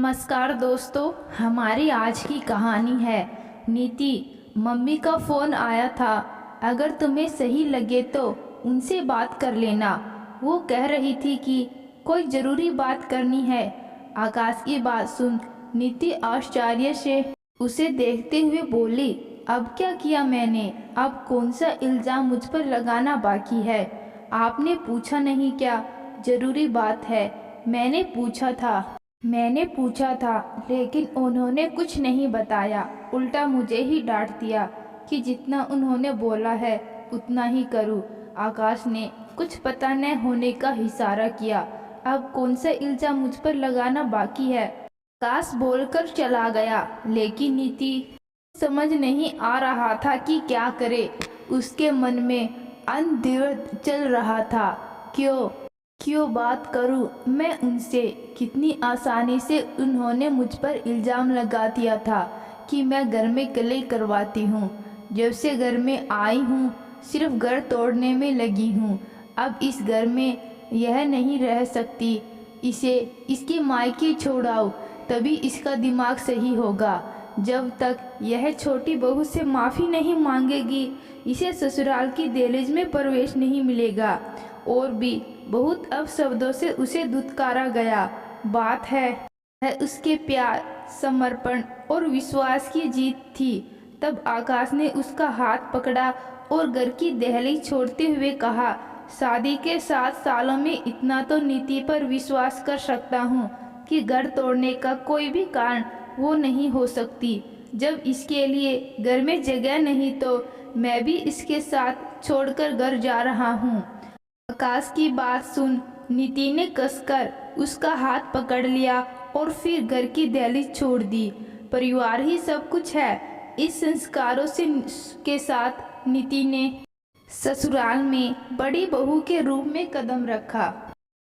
नमस्कार दोस्तों, हमारी आज की कहानी है नीति। मम्मी का फ़ोन आया था। अगर तुम्हें सही लगे तो उनसे बात कर लेना। वो कह रही थी कि कोई ज़रूरी बात करनी है। आकाश की बात सुन नीति आश्चर्य से उसे देखते हुए बोली, अब क्या किया मैंने? अब कौन सा इल्ज़ाम मुझ पर लगाना बाकी है? आपने पूछा नहीं क्या? ज़रूरी बात है। मैंने पूछा था लेकिन उन्होंने कुछ नहीं बताया। उल्टा मुझे ही डांट दिया कि जितना उन्होंने बोला है उतना ही करूं। आकाश ने कुछ पता न होने का इशारा किया। अब कौन सा इल्ज़ाम मुझ पर लगाना बाकी है? आकाश बोलकर चला गया, लेकिन नीति समझ नहीं आ रहा था कि क्या करे। उसके मन में अनद्वैत चल रहा था। क्यों क्यों बात करूं मैं उनसे? कितनी आसानी से उन्होंने मुझ पर इल्ज़ाम लगा दिया था कि मैं घर में कलह करवाती हूँ। जब से घर में आई हूँ सिर्फ घर तोड़ने में लगी हूँ। अब इस घर में यह नहीं रह सकती। इसे इसके मायके छोड़ाओ, तभी इसका दिमाग सही होगा। जब तक यह छोटी बहू से माफ़ी नहीं मांगेगी, इसे ससुराल की दहलीज में प्रवेश नहीं मिलेगा। और भी बहुत अपशब्दों से उसे धुतकारा गया। बात है उसके प्यार, समर्पण और विश्वास की जीत थी। तब आकाश ने उसका हाथ पकड़ा और घर की दहलीज छोड़ते हुए कहा, शादी के 7 सालों में इतना तो नीति पर विश्वास कर सकता हूँ कि घर तोड़ने का कोई भी कारण वो नहीं हो सकती। जब इसके लिए घर में जगह नहीं तो मैं भी इसके साथ छोड़कर घर जा रहा हूँ। आकाश की बात सुन नीति ने कसकर उसका हाथ पकड़ लिया और फिर घर की दहलीज छोड़ दी। परिवार ही सब कुछ है। इस संस्कारों से के साथ नीति ने ससुराल में बड़ी बहू के रूप में कदम रखा।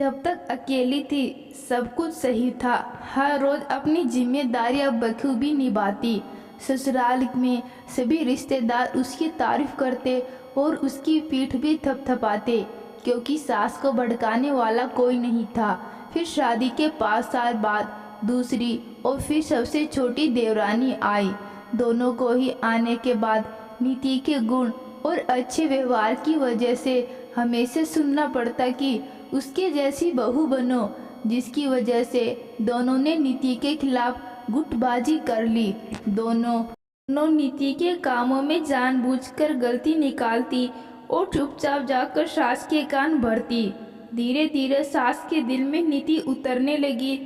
जब तक अकेली थी सब कुछ सही था। हर रोज अपनी जिम्मेदारियां बखूबी निभाती। ससुराल में सभी रिश्तेदार उसकी तारीफ करते और उसकी पीठ भी थपथपाते, क्योंकि सास को भड़काने वाला कोई नहीं था। फिर शादी के 5 साल बाद दूसरी और फिर सबसे छोटी देवरानी आई। दोनों को ही आने के बाद नीति के गुण और अच्छे व्यवहार की वजह से हमेशा सुनना पड़ता कि उसके जैसी बहू बनो, जिसकी वजह से दोनों ने नीति के खिलाफ गुटबाजी कर ली। दोनों नीति के कामों में जानबूझकर गलती निकालती और चुपचाप जाकर सास के कान भरती। धीरे धीरे सास के दिल में नीति उतरने लगी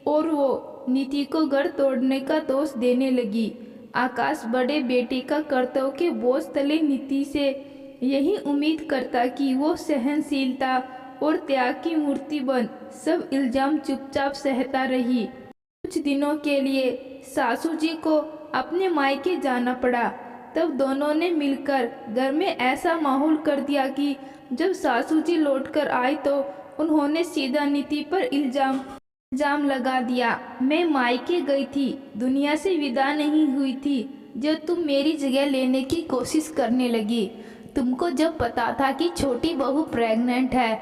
और वो नीति को घर तोड़ने का दोष देने लगी। आकाश बड़े बेटे का कर्तव्य के बोझ तले नीति से यही उम्मीद करता कि वो सहनशीलता और त्याग की मूर्ति बन सब इल्जाम चुपचाप सहता रही। कुछ दिनों के लिए सासू जी को अपने मायके जाना पड़ा। तब दोनों ने मिलकर घर में ऐसा माहौल कर दिया कि जब सासू जी लौटकर आए तो उन्होंने सीधा नीति पर इल्जाम लगा दिया। मैं मायके गई थी, दुनिया से विदा नहीं हुई थी जब तुम मेरी जगह लेने की कोशिश करने लगी। तुमको जब पता था कि छोटी बहू प्रेग्नेंट है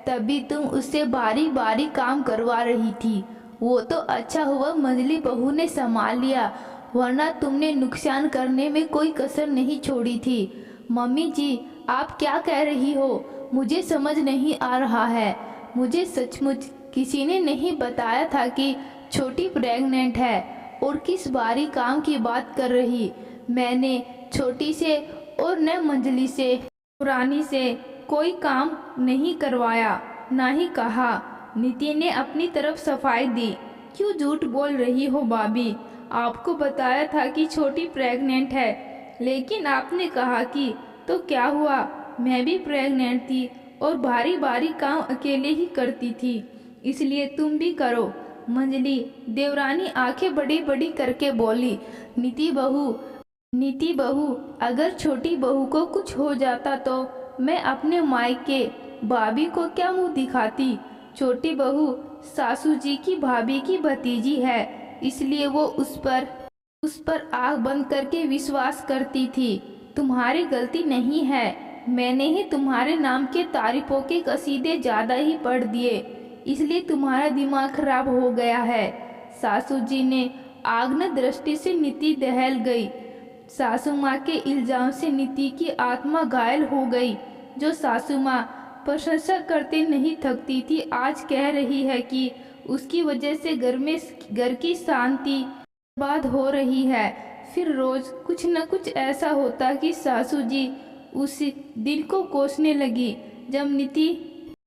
तभी तुम उससे बारी बारी काम करवा रही थी। वो तो अच्छा हुआ मंझली बहू ने संभाल लिया, वरना तुमने नुकसान करने में कोई कसर नहीं छोड़ी थी। मम्मी जी, आप क्या कह रही हो? मुझे समझ नहीं आ रहा है। मुझे सचमुच किसी ने नहीं बताया था कि छोटी प्रेग्नेंट है। और किस बारी काम की बात कर रही? मैंने छोटी से और न मंजली से पुरानी से कोई काम नहीं करवाया, ना ही कहा। नीति ने अपनी तरफ सफाई दी। क्यों झूठ बोल रही हो भाभी? आपको बताया था कि छोटी प्रेग्नेंट है, लेकिन आपने कहा कि तो क्या हुआ? मैं भी प्रेग्नेंट थी और भारी भारी काम अकेले ही करती थी, इसलिए तुम भी करो। मंजली देवरानी आंखें बड़ी बड़ी करके बोली, नीति बहू, अगर छोटी बहू को कुछ हो जाता तो मैं अपने मायके भाभी को क्या मुंह दिखाती? छोटी बहू सासू जी की भाभी की भतीजी है, इसलिए वो उस पर आँख बंद करके विश्वास करती थी। तुम्हारी गलती नहीं है, मैंने ही तुम्हारे नाम के तारीफों के कसीदे ज़्यादा ही पढ़ दिए, इसलिए तुम्हारा दिमाग खराब हो गया है। सासू जी ने आग्न दृष्टि से नीति दहल गई। सासू माँ के इल्जाम से नीति की आत्मा घायल हो गई। जो सासू माँ प्रशंसा करते नहीं थकती थी, आज कह रही है कि उसकी वजह से घर की शांति बर्बाद हो रही है। फिर रोज कुछ न कुछ ऐसा होता कि सासू जी उसी दिन को कोसने लगी जब नीति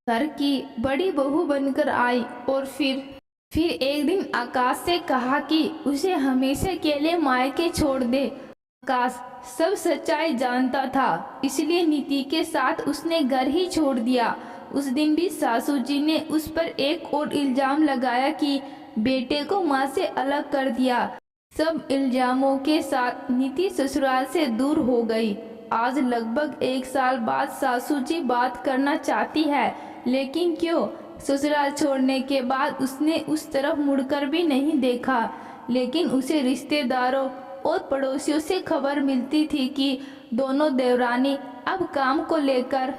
घर की बड़ी बहू बनकर आई। और फिर एक दिन आकाश से कहा कि उसे हमेशा के लिए मायके छोड़ दे। आकाश सब सच्चाई जानता था, इसलिए नीति के साथ उसने घर ही छोड़ दिया। उस दिन भी सासू जी ने उस पर एक और इल्जाम लगाया कि बेटे को माँ से अलग कर दिया। सब इल्जामों के साथ नीति ससुराल से दूर हो गई। आज लगभग 1 साल बाद सासू जी बात करना चाहती है, लेकिन क्यों? ससुराल छोड़ने के बाद उसने उस तरफ मुड़कर भी नहीं देखा। लेकिन उसे रिश्तेदारों और पड़ोसियों से खबर मिलती थी कि दोनों देवरानी अब काम को लेकर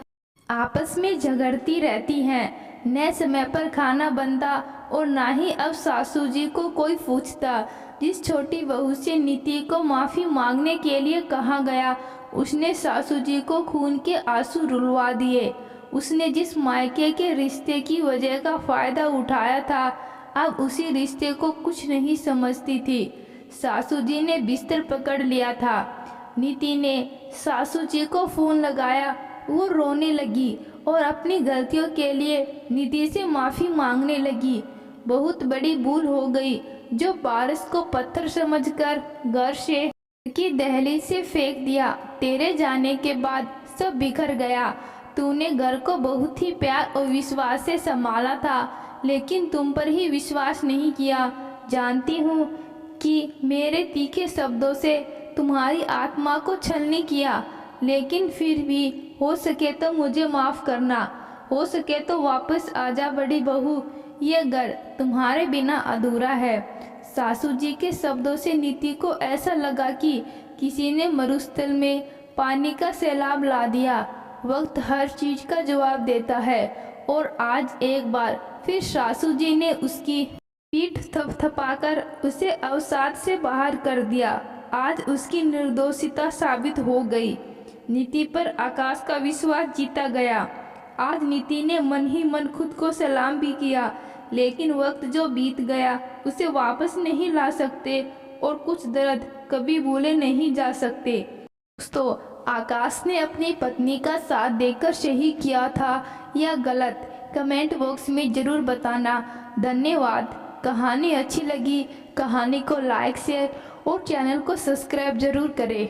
आपस में झगड़ती रहती हैं। न समय पर खाना बनता और ना ही अब सासू जी को कोई पूछता। जिस छोटी बहू से नीति को माफ़ी मांगने के लिए कहा गया, उसने सासू जी को खून के आंसू रुलवा दिए। उसने जिस मायके के रिश्ते की वजह का फ़ायदा उठाया था, अब उसी रिश्ते को कुछ नहीं समझती थी। सासू जी ने बिस्तर पकड़ लिया था। नीति ने सासू जी को फ़ोन लगाया। वो रोने लगी और अपनी गलतियों के लिए नीति से माफ़ी मांगने लगी। बहुत बड़ी भूल हो गई जो बारिश को पत्थर समझकर घर से की दहलीज से फेंक दिया। तेरे जाने के बाद सब बिखर गया। तूने घर को बहुत ही प्यार और विश्वास से संभाला था, लेकिन तुम पर ही विश्वास नहीं किया। जानती हूँ कि मेरे तीखे शब्दों से तुम्हारी आत्मा को छलनी किया, लेकिन फिर भी हो सके तो मुझे माफ़ करना। हो सके तो वापस आजा बड़ी बहू, ये घर तुम्हारे बिना अधूरा है। सासू जी के शब्दों से नीति को ऐसा लगा कि किसी ने मरुस्थल में पानी का सैलाब ला दिया। वक्त हर चीज़ का जवाब देता है, और आज एक बार फिर सासू जी ने उसकी पीठ थपथपाकर उसे अवसाद से बाहर कर दिया। आज उसकी निर्दोषिता साबित हो गई। नीति पर आकाश का विश्वास जीता गया। आज नीति ने मन ही मन खुद को सलाम भी किया, लेकिन वक्त जो बीत गया उसे वापस नहीं ला सकते, और कुछ दर्द कभी भूले नहीं जा सकते। दोस्तों, आकाश ने अपनी पत्नी का साथ देकर सही किया था या गलत, कमेंट बॉक्स में ज़रूर बताना। धन्यवाद। कहानी अच्छी लगी, कहानी को लाइक शेयर और चैनल को सब्सक्राइब ज़रूर करें।